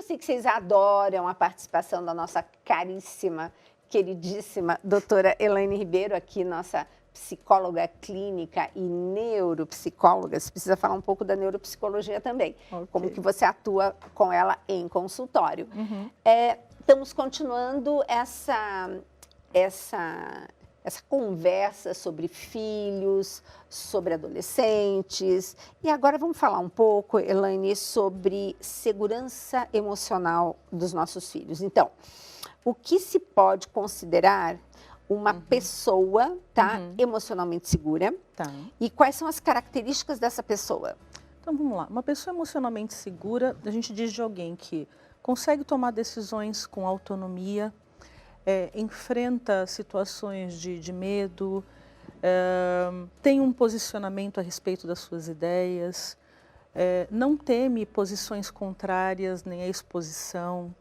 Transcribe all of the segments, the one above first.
sei que vocês adoram a participação da nossa caríssima, queridíssima doutora Elaine Ribeiro, aqui, nossa psicóloga clínica e neuropsicóloga. Você precisa falar um pouco da neuropsicologia também. Okay. Como que você atua com ela em consultório. Estamos continuando essa conversa sobre filhos, sobre adolescentes. E agora vamos falar um pouco, Elaine, sobre segurança emocional dos nossos filhos. Então, o que se pode considerar uma pessoa, tá, emocionalmente segura? Tá. E quais são as características dessa pessoa? Então, vamos lá. Uma pessoa emocionalmente segura, a gente diz de alguém que consegue tomar decisões com autonomia, enfrenta situações de medo, tem um posicionamento a respeito das suas ideias, não teme posições contrárias, nem a exposição.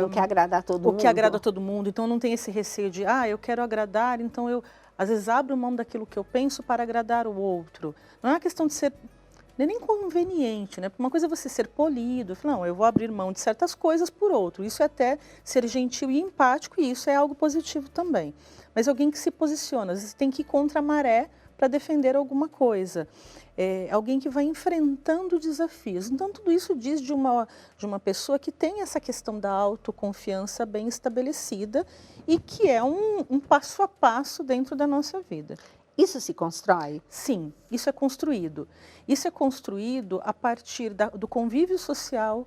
O que agrada a todo mundo. O que agrada a todo mundo. Então, não tem esse receio de, eu quero agradar, então eu, às vezes, abro mão daquilo que eu penso para agradar o outro. Não é uma questão de ser nem conveniente, né? Uma coisa é você ser polido, não, eu vou abrir mão de certas coisas por outro. Isso é até ser gentil e empático, e isso é algo positivo também. Mas alguém que se posiciona, às vezes tem que ir contra a maré para defender alguma coisa. Alguém que vai enfrentando desafios. Então, tudo isso diz de uma pessoa que tem essa questão da autoconfiança bem estabelecida e que é um passo a passo dentro da nossa vida. Isso se constrói? Sim, isso é construído. Isso é construído a partir do convívio social,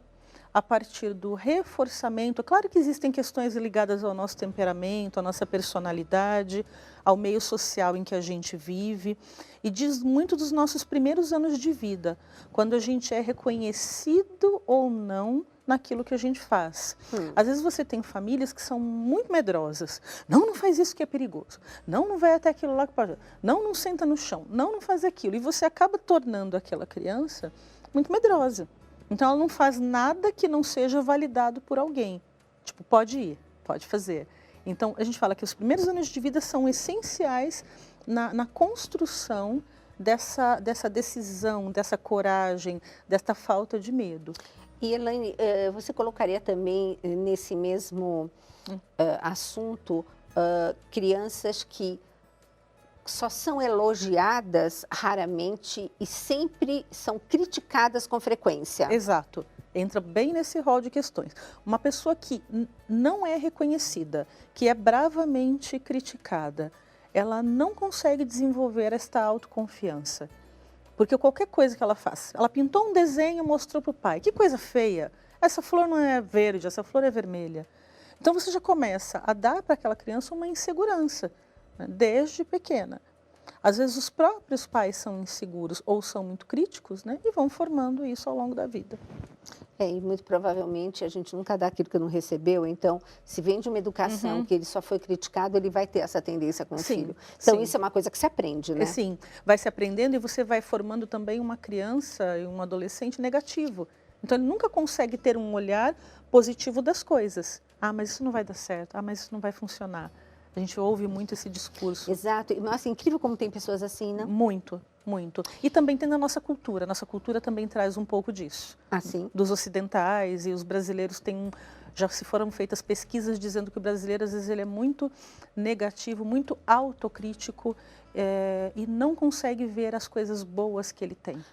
a partir do reforçamento. Claro que existem questões ligadas ao nosso temperamento, à nossa personalidade, ao meio social em que a gente vive. E diz muito dos nossos primeiros anos de vida, quando a gente é reconhecido ou não naquilo que a gente faz. Às vezes você tem famílias que são muito medrosas. Não faz isso que é perigoso. Não vai até aquilo lá que pode. Não senta no chão. Não faz aquilo. E você acaba tornando aquela criança muito medrosa. Então ela não faz nada que não seja validado por alguém. Tipo, pode ir, pode fazer. Então a gente fala que os primeiros anos de vida são essenciais na construção dessa decisão, dessa coragem, dessa falta de medo. E, Elaine, você colocaria também nesse mesmo assunto crianças que só são elogiadas raramente e sempre são criticadas com frequência? Exato. Entra bem nesse rol de questões. Uma pessoa que não é reconhecida, que é bravamente criticada, ela não consegue desenvolver esta autoconfiança. Porque qualquer coisa que ela faz, ela pintou um desenho e mostrou para o pai. Que coisa feia, essa flor não é verde, essa flor é vermelha. Então você já começa a dar para aquela criança uma insegurança, né, desde pequena. Às vezes os próprios pais são inseguros ou são muito críticos, né, e vão formando isso ao longo da vida. E muito provavelmente a gente nunca dá aquilo que não recebeu, então se vem de uma educação que ele só foi criticado, ele vai ter essa tendência com o filho. Então isso é uma coisa que se aprende, né? Sim, vai se aprendendo e você vai formando também uma criança e um adolescente negativo. Então ele nunca consegue ter um olhar positivo das coisas. Mas isso não vai dar certo, mas isso não vai funcionar. A gente ouve muito esse discurso. Exato. E, nossa, incrível como tem pessoas assim, né? Muito, muito. E também tem na nossa cultura. Nossa cultura também traz um pouco disso. Sim? Dos ocidentais, e os brasileiros têm... Já se foram feitas pesquisas dizendo que o brasileiro, às vezes, ele é muito negativo, muito autocrítico e não consegue ver as coisas boas que ele tem.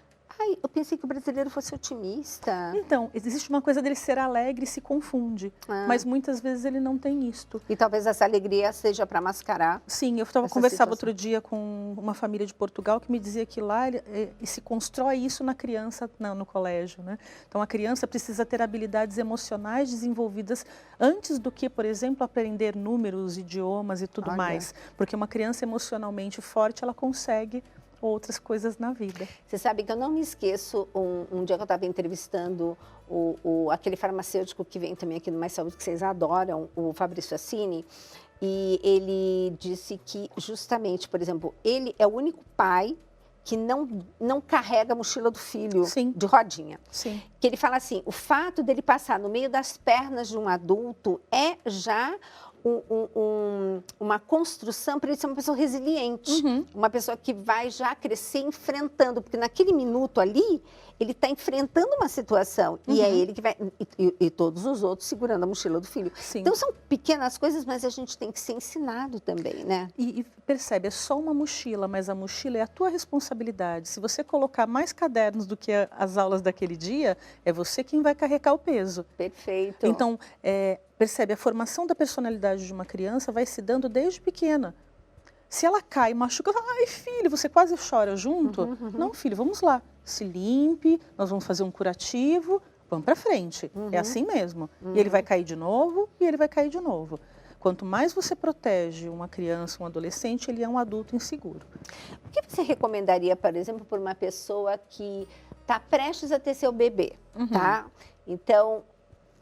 Eu pensei que o brasileiro fosse otimista. Então, existe uma coisa dele ser alegre e se confunde, mas muitas vezes ele não tem isto. E talvez essa alegria seja para mascarar. Sim, eu conversava outro dia com uma família de Portugal que me dizia que lá se constrói isso na criança, no colégio, né? Então a criança precisa ter habilidades emocionais desenvolvidas antes do que, por exemplo, aprender números, idiomas e tudo mais. Porque uma criança emocionalmente forte, ela consegue outras coisas na vida. Você sabe que eu não me esqueço, um dia que eu estava entrevistando aquele farmacêutico que vem também aqui no Mais Saúde, que vocês adoram, o Fabrício Assini, e ele disse que justamente, por exemplo, ele é o único pai que não carrega a mochila do filho de rodinha. Sim. Que ele fala assim, o fato dele passar no meio das pernas de um adulto é já uma construção para ele ser uma pessoa resiliente, Uhum. uma pessoa que vai já crescer enfrentando, porque naquele minuto ali, ele está enfrentando uma situação, e é ele que vai, e todos os outros segurando a mochila do filho. Sim. Então, são pequenas coisas, mas a gente tem que ser ensinado também, né? E percebe, é só uma mochila, mas a mochila é a tua responsabilidade. Se você colocar mais cadernos do que as aulas daquele dia, é você quem vai carregar o peso. Perfeito. Então, percebe, a formação da personalidade de uma criança vai se dando desde pequena. Se ela cai e machuca, ai filho, você quase chora junto. Não, filho, vamos lá, se limpe, nós vamos fazer um curativo, vamos para frente. É assim mesmo. E ele vai cair de novo, e ele vai cair de novo. Quanto mais você protege uma criança, um adolescente, ele é um adulto inseguro. O que você recomendaria, por exemplo, para uma pessoa que está prestes a ter seu bebê, tá? Então,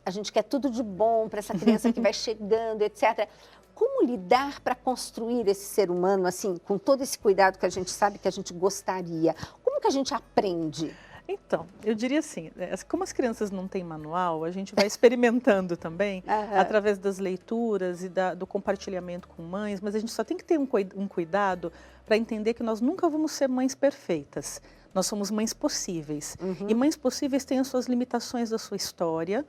a gente quer tudo de bom para essa criança que vai chegando, etc. Como lidar para construir esse ser humano, assim, com todo esse cuidado que a gente sabe que a gente gostaria? Como que a gente aprende? Então, eu diria assim, como as crianças não têm manual, a gente vai experimentando também, através das leituras e do compartilhamento com mães, mas a gente só tem que ter um cuidado para entender que nós nunca vamos ser mães perfeitas. Nós somos mães possíveis. E mães possíveis têm as suas limitações da sua história,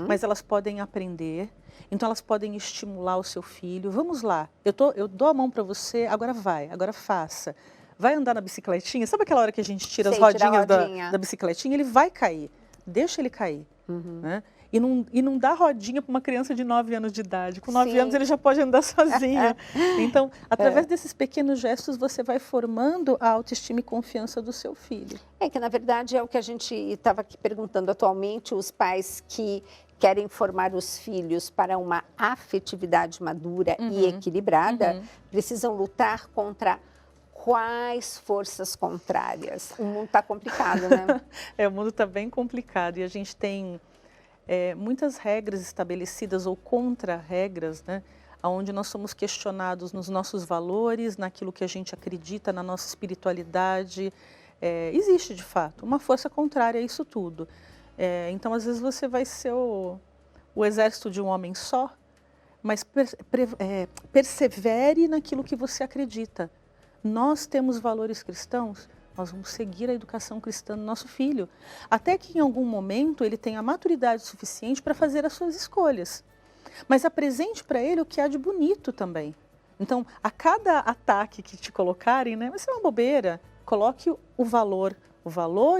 mas elas podem aprender. Então, elas podem estimular o seu filho. Vamos lá, eu dou a mão para você, agora vai, agora faça. Vai andar na bicicletinha, sabe aquela hora que a gente tira as rodinhas da bicicletinha? Ele vai cair, deixa ele cair. Né? E não dá rodinha para uma criança de 9 anos de idade. Com 9 anos ele já pode andar sozinho. Então, através desses pequenos gestos, você vai formando a autoestima e confiança do seu filho. É que, na verdade, é o que a gente estava aqui perguntando atualmente, os pais que querem formar os filhos para uma afetividade madura e equilibrada, precisam lutar contra quais forças contrárias? O mundo está complicado, né? O mundo está bem complicado e a gente tem muitas regras estabelecidas ou contra-regras, né? Onde nós somos questionados nos nossos valores, naquilo que a gente acredita, na nossa espiritualidade. Existe, de fato, uma força contrária a isso tudo. Então, às vezes, você vai ser o exército de um homem só, mas persevere naquilo que você acredita. Nós temos valores cristãos, nós vamos seguir a educação cristã do nosso filho, até que em algum momento ele tenha maturidade suficiente para fazer as suas escolhas. Mas apresente para ele o que há de bonito também. Então, a cada ataque que te colocarem, né, vai ser uma bobeira, coloque o valor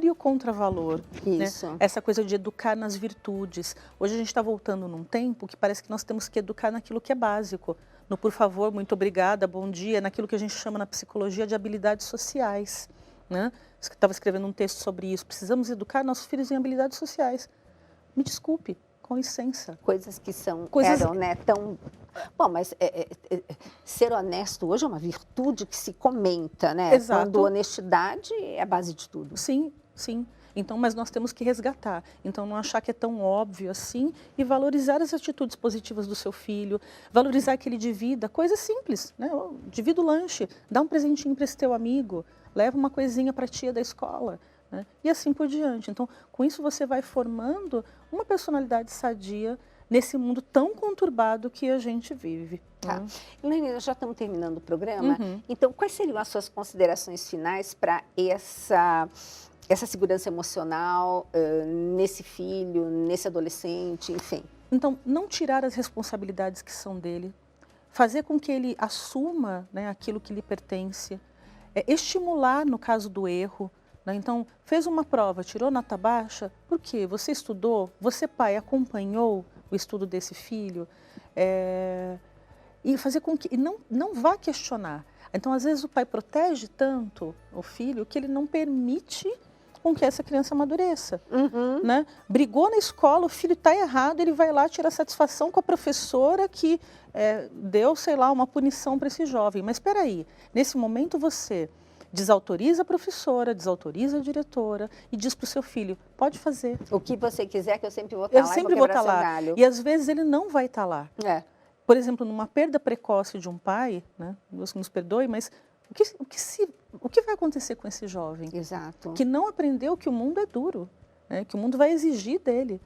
e o contravalor. Isso. Né? Essa coisa de educar nas virtudes. Hoje a gente está voltando num tempo que parece que nós temos que educar naquilo que é básico. No por favor, muito obrigada, bom dia, naquilo que a gente chama na psicologia de habilidades sociais. Né? Eu estava escrevendo um texto sobre isso. Precisamos educar nossos filhos em habilidades sociais. Me desculpe, com licença. Coisas que eram, né, tão... Bom, mas ser honesto hoje é uma virtude que se comenta, né? Exato. Quando honestidade é a base de tudo. Sim, sim. Então, mas nós temos que resgatar. Então, não achar que é tão óbvio assim e valorizar as atitudes positivas do seu filho, valorizar que ele divida, coisas simples, né? Divida o lanche, dá um presentinho para esse teu amigo, leva uma coisinha para a tia da escola, né? E assim por diante. Então, com isso você vai formando uma personalidade sadia nesse mundo tão conturbado que a gente vive. Tá. Elaine, nós já estamos terminando o programa. Então, quais seriam as suas considerações finais para essa segurança emocional nesse filho, nesse adolescente, enfim? Então, não tirar as responsabilidades que são dele, fazer com que ele assuma, né, aquilo que lhe pertence, estimular no caso do erro. Né? Então, fez uma prova, tirou nota baixa, por quê? Você estudou? Você, pai, acompanhou o estudo desse filho? E fazer com que... E não vá questionar. Então, às vezes, o pai protege tanto o filho que ele não permite com que essa criança amadureça. Né? Brigou na escola, o filho está errado, ele vai lá tirar satisfação com a professora que deu, sei lá, uma punição para esse jovem. Mas espera aí, nesse momento você desautoriza a professora, desautoriza a diretora e diz para o seu filho, pode fazer. O que você quiser, que eu sempre vou estar lá. Eu sempre vou estar lá. E às vezes ele não vai estar lá. Por exemplo, numa perda precoce de um pai, né? Deus nos perdoe, mas o que vai acontecer com esse jovem? Exato. Que não aprendeu que o mundo é duro, né? Que o mundo vai exigir dele.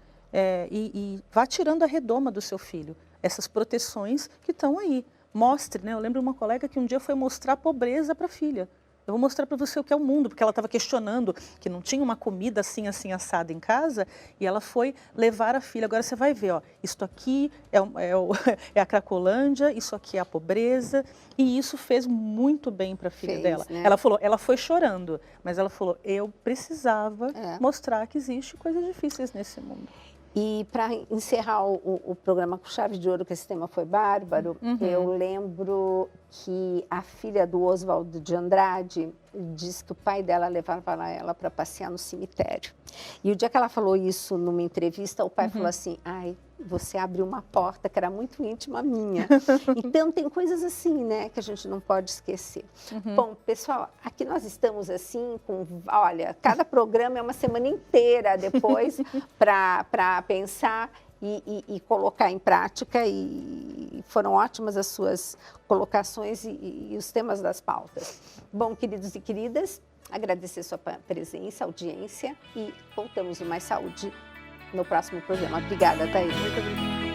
E vá tirando a redoma do seu filho. essas proteções que estão aí. Mostre, né? Eu lembro uma colega que um dia foi mostrar a pobreza para a filha. Eu vou mostrar para você o que é o mundo, porque ela estava questionando que não tinha uma comida assim, assim, assada em casa, e ela foi levar a filha. Agora você vai ver, ó, isto aqui é a Cracolândia, isso aqui é a pobreza, e isso fez muito bem para a filha dela. Né? Ela falou, ela foi chorando, mas ela falou, eu precisava mostrar que existe coisas difíceis nesse mundo. E para encerrar o programa com chave de ouro, que esse tema foi bárbaro, eu lembro que a filha do Oswald de Andrade disse que o pai dela levava ela para passear no cemitério. E o dia que ela falou isso numa entrevista, o pai falou assim, ai, você abriu uma porta que era muito íntima minha. Então, tem coisas assim, né, que a gente não pode esquecer. Bom, pessoal, aqui nós estamos assim, olha, cada programa é uma semana inteira depois para pensar e colocar em prática, e foram ótimas as suas colocações e os temas das pautas. Bom, queridos e queridas, agradecer sua presença, audiência, e voltamos no Mais Saúde no próximo programa. Obrigada, Thaís. Muito obrigada.